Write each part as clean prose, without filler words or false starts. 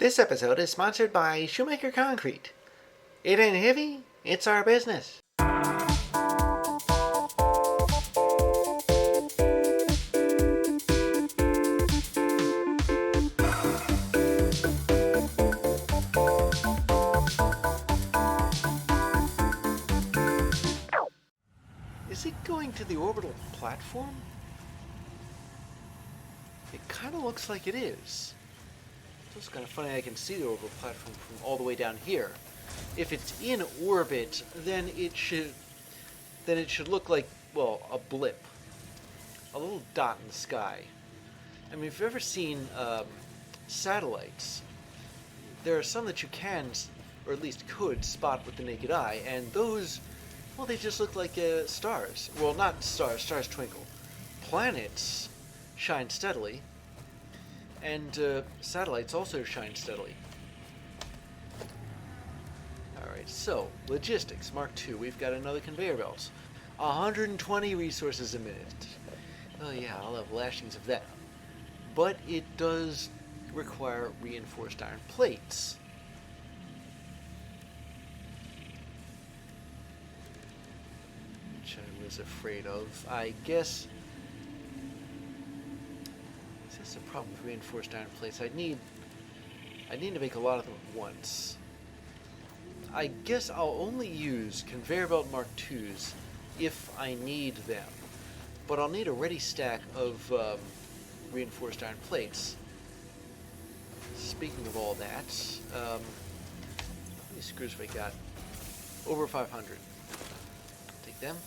This episode is sponsored by Shoemaker Concrete. It ain't heavy, it's our business. Is it going to the orbital platform? It kind of looks like it is. It's kind of funny I can see the orbital platform from all the way down here. If it's in orbit, then it should look like, well, a blip. A little dot in the sky. I mean, if you've ever seen satellites, there are some that you can, or at least could, spot with the naked eye, and those, well, they just look like stars. Well, not stars, stars twinkle. Planets shine steadily, and satellites also shine steadily. Alright, so, logistics, Mark II. We've got another conveyor belt. 120 resources a minute. Oh yeah, I'll have lashings of that. But it does require reinforced iron plates. Which I was afraid of. I guess that's the problem with reinforced iron plates. I need to make a lot of them at once. I guess I'll only use conveyor belt Mark IIs if I need them. But I'll need a ready stack of reinforced iron plates. Speaking of all that, how many screws have I got? Over 500. Take them.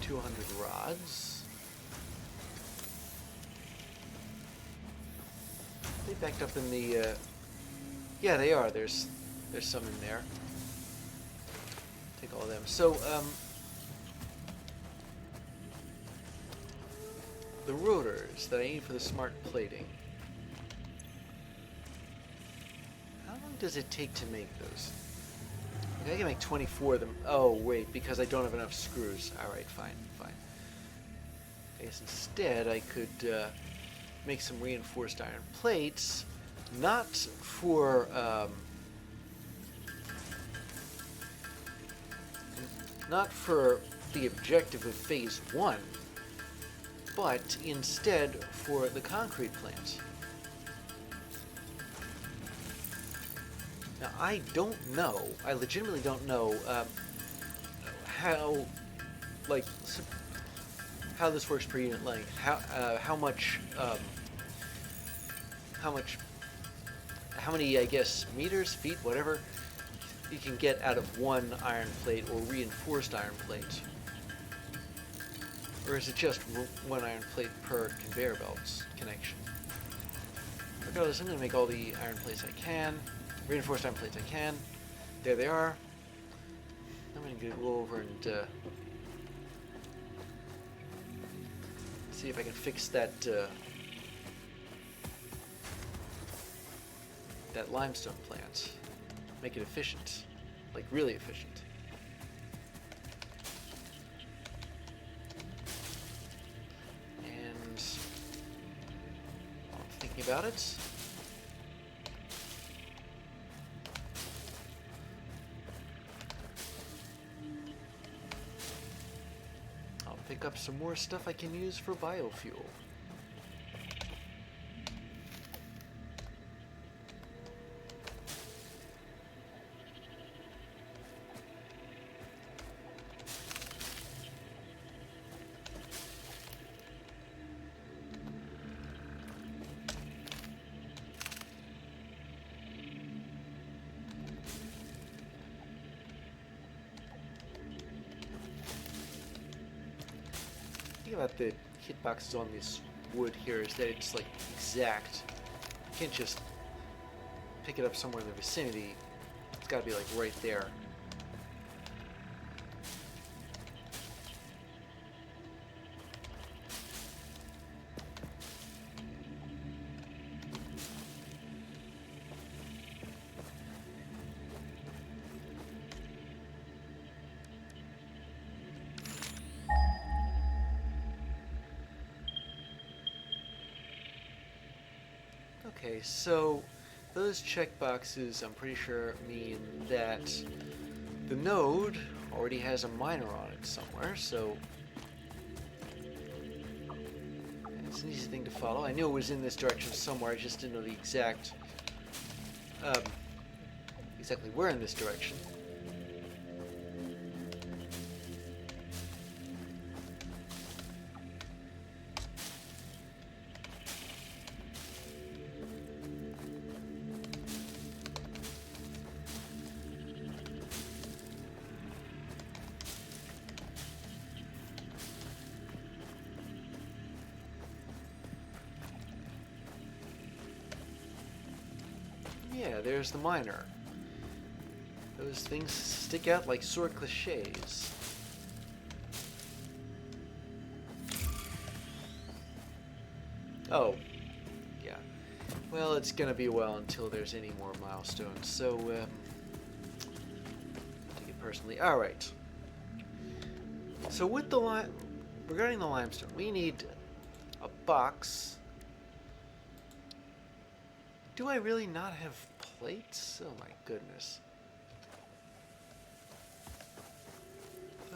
200 rods. They backed up in the, yeah, they are. There's some in there. Take all of them. So, the rotors that I need for the smart plating. How long does it take to make those? I can make 24 of them. Oh, wait, because I don't have enough screws. Alright, fine. I guess instead I could make some reinforced iron plates, not for the objective of Phase 1, but instead for the concrete plant. Now, I don't know, I legitimately don't know how this works per unit length, how many, I guess, meters, feet, whatever, you can get out of one iron plate or reinforced iron plate. Or is it just one iron plate per conveyor belt's connection? Regardless, I'm going to make all the iron plates I can, reinforced iron plates I can. There they are. I'm going to go over and see if I can fix that that limestone plant. Make it efficient, like really efficient. And I'm thinking about it. I'll pick up some more stuff I can use for biofuel. About the hitboxes on this wood here is that it's like exact. You can't just pick it up somewhere in the vicinity. It's got to be like right there. Okay, so those checkboxes, I'm pretty sure, mean that the node already has a miner on it somewhere, so it's an easy thing to follow. I knew it was in this direction somewhere, I just didn't know the exactly where in this direction. Yeah, there's the miner. Those things stick out like sore cliches. Oh, yeah. Well, it's gonna be a while until there's any more milestones, so, take it personally. Alright. So with the regarding the limestone, we need a box. Do I really not have plates? Oh my goodness.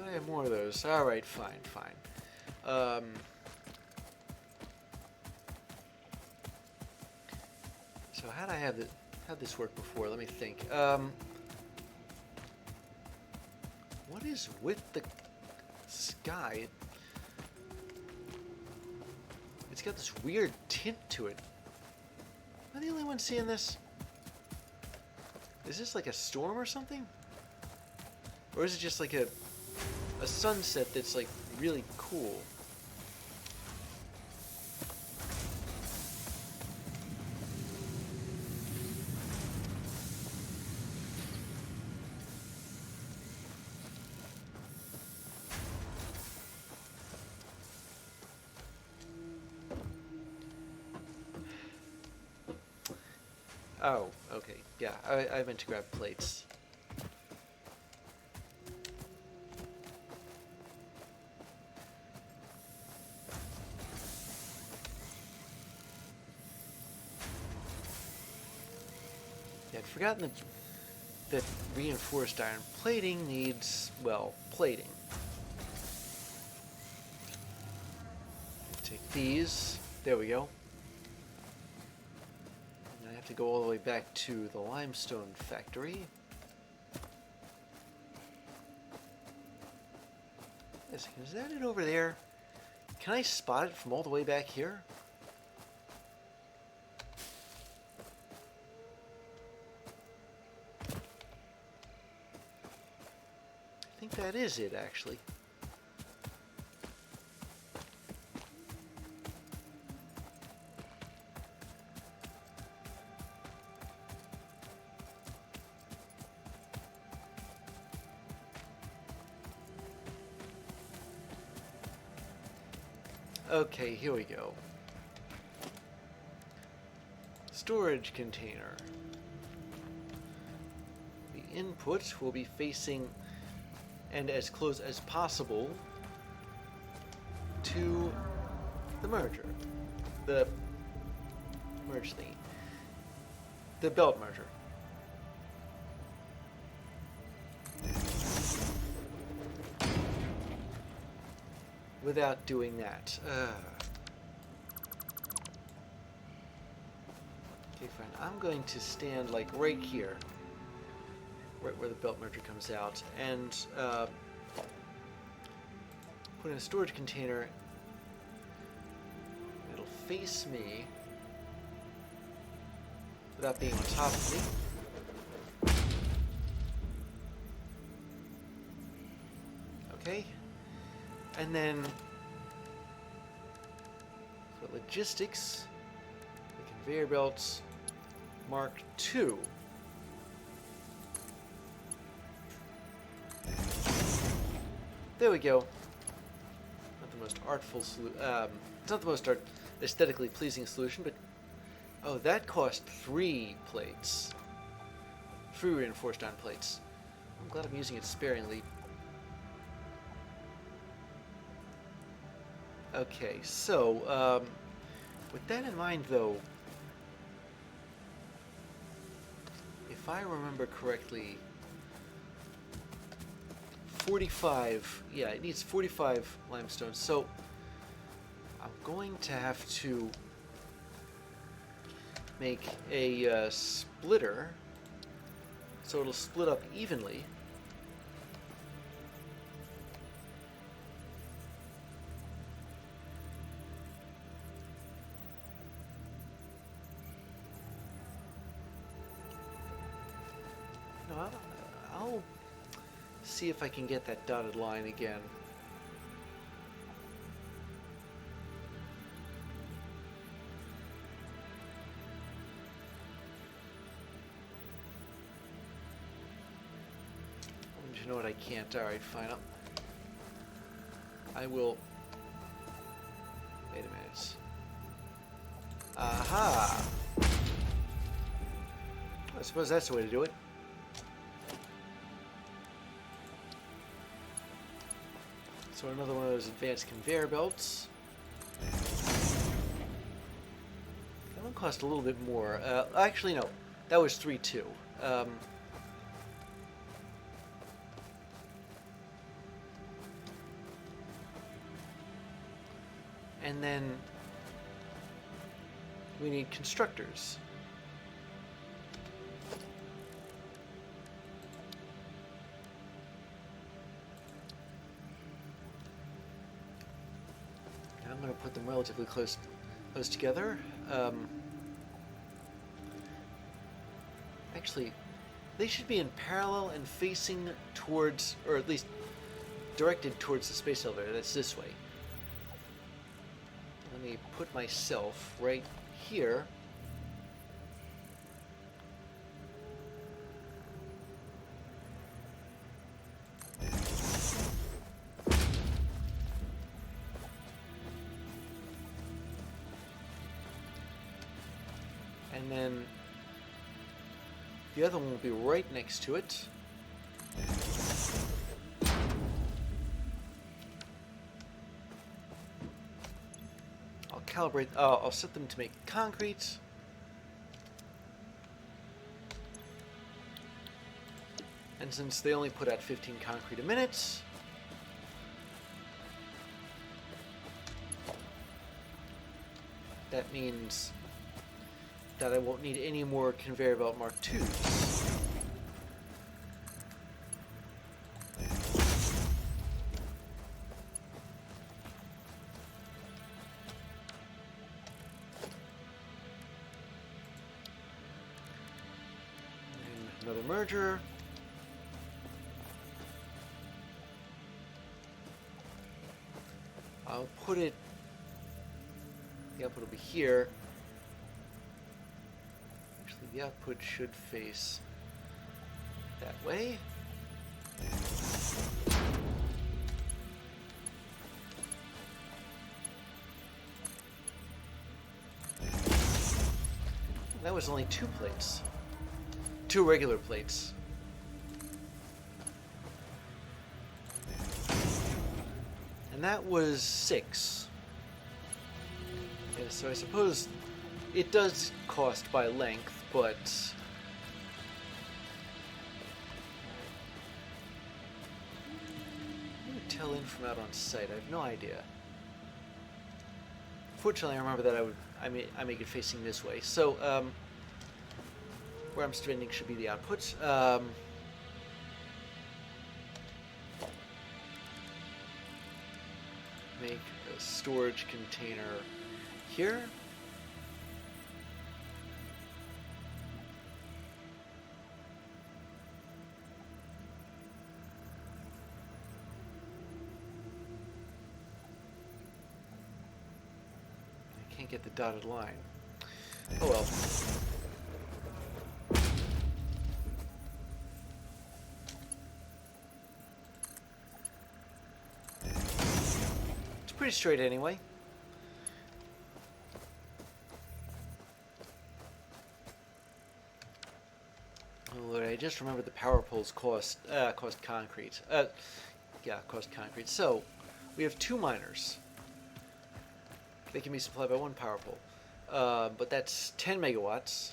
I have more of those. Alright, fine, fine. So how'd I have how'd this work before? Let me think. What is with the sky? It's got this weird tint to it. Am I the only one seeing this? Is this like a storm or something? Or is it just like a sunset that's like really cool? Oh, okay. Yeah, I meant to grab plates. Yeah, I'd forgotten that reinforced iron plating needs, well, plating. Take these. There we go. I have to go all the way back to the limestone factory. Is that it over there? Can I spot it from all the way back here? I think that is it, actually. Okay, here we go. Storage container. The input will be facing and as close as possible to the merger. The merge thingy. The belt merger. Without doing that. Okay, fine. I'm going to stand like right here, right where the belt merger comes out, and put in a storage container. It'll face me without being on top of me. Okay. And then for logistics, the conveyor belts Mark II. There we go. Not the most artful solution. It's not the most aesthetically pleasing solution, but oh, that cost 3 plates. 3 reinforced iron plates. I'm glad I'm using it sparingly. Okay, so, with that in mind, though, if I remember correctly, 45, yeah, it needs 45 limestone, so I'm going to have to make a splitter so it'll split up evenly. No, I'll see if I can get that dotted line again. You know what, I can't. Alright, fine. I will... Wait a minute. Aha! I suppose that's the way to do it. So another one of those advanced conveyor belts. That one cost a little bit more. Actually, no. That was 3-2. And then we need constructors. And I'm going to put them relatively close together. Actually, they should be in parallel and facing towards, or at least directed towards the space elevator. That's this way. Let me put myself right here. And then the other one will be right next to it. Calibrate. I'll set them to make concrete. And since they only put out 15 concrete a minute, that means that I won't need any more conveyor belt Mark IIs. Another merger. I'll put it, the output will be here. Actually, the output should face that way. That was only 2 plates. 2 regular plates. And that was 6. Yeah, so I suppose it does cost by length, but... Who would tell in from out on site? I have no idea. Fortunately, I remember that I make it facing this way. So, where I'm spending should be the output. Make a storage container here. I can't get the dotted line. Oh well. Pretty straight anyway. Oh, I just remembered the power poles cost concrete. Yeah, cost concrete. So we have 2 miners. They can be supplied by 1 power pole, but that's 10 megawatts.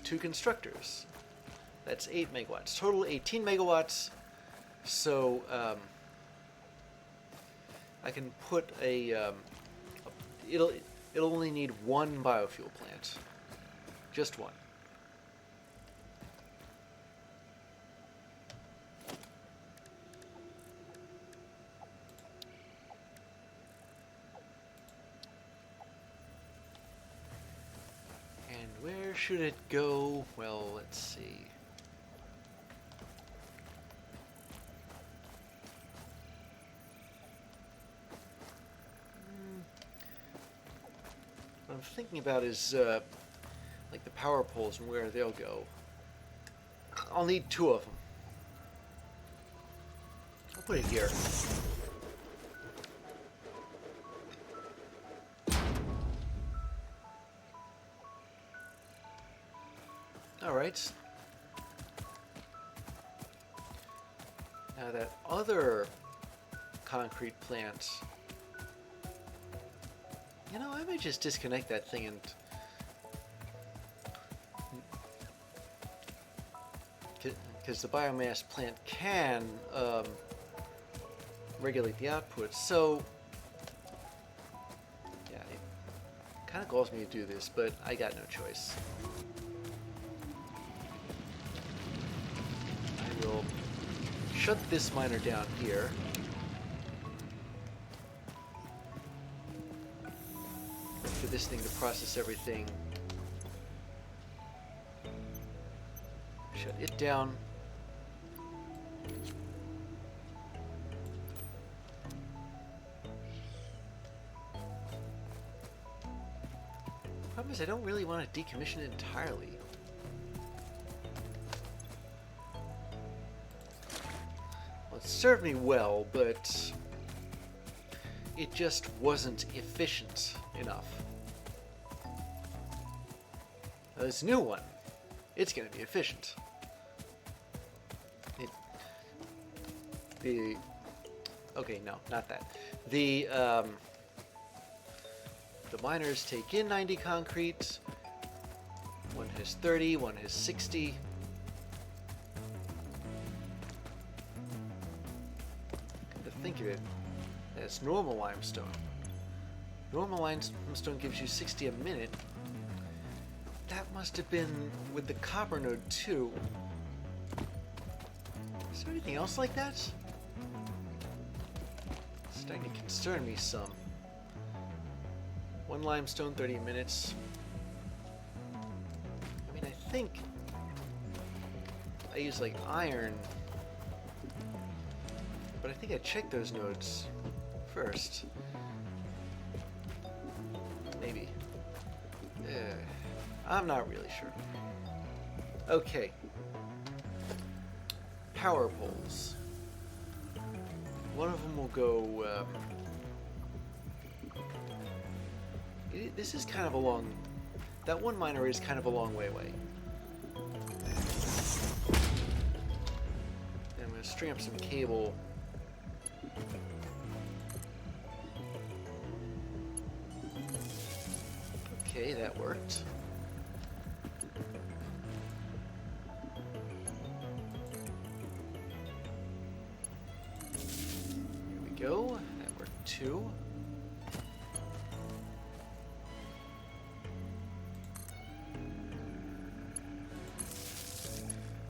2 constructors. That's 8 megawatts. Total 18 megawatts. So I can put it'll only need 1 biofuel plant. Just 1. And where should it go? Well, let's see. What I'm thinking about is like the power poles and where they'll go. I'll need 2 of them. I'll put it here. Alright. Now that other concrete plant, you know, I might just disconnect that thing and because the biomass plant can regulate the output. So yeah, it kind of galls me to do this, but I got no choice. I will shut this miner down here. For this thing to process everything. Shut it down. Problem is, I don't really want to decommission it entirely. Well, it served me well, but it just wasn't efficient enough. Now, this new one, it's going to be efficient. Okay, no, not that. The miners take in 90 concrete. One has 30, one has 60. Come to think of it, that's normal limestone. Normal limestone gives you 60 a minute. That must have been with the copper node too. Is there anything else like that? It's starting to concern me some. 1 limestone, 30 minutes. I mean, I think I use like iron, but I think I checked those nodes first. Maybe. I'm not really sure. Okay. Power poles. One of them will go... this is kind of a long... That one miner is kind of a long way away. And I'm going to string up some cable. Okay, that worked. Here we go. That worked too.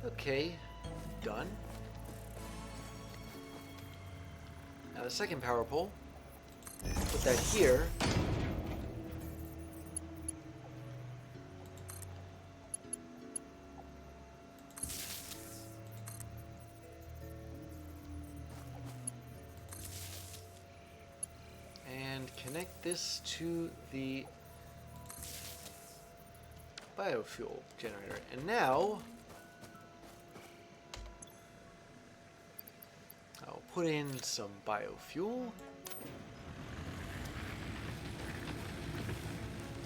Okay, done. Now the second power pole. Put that here. Connect this to the biofuel generator. And now I'll put in some biofuel.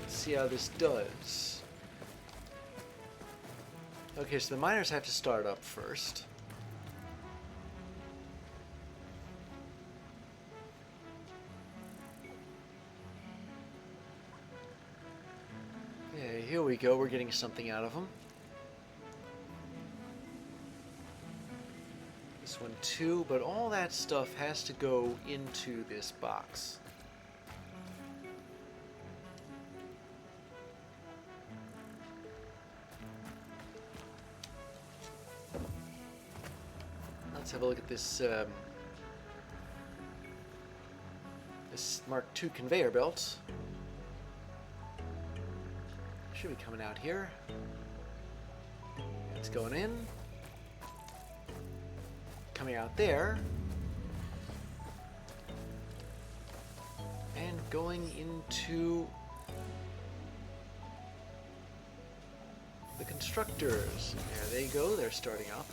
Let's see how this does. Okay, so the miners have to start up first. Here we go, we're getting something out of them. this one too, but all that stuff has to go into this box. Let's have a look at this this Mark II conveyor belt. Should be coming out here. It's going in. Coming out there. And going into the constructors. There they go, they're starting up.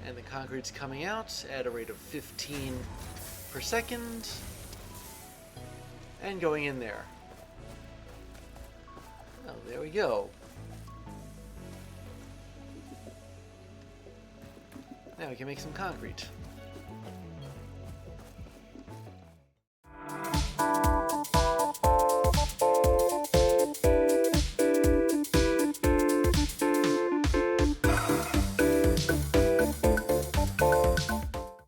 And the concrete's coming out at a rate of 15 per second. And going in there. Oh, there we go. Now we can make some concrete.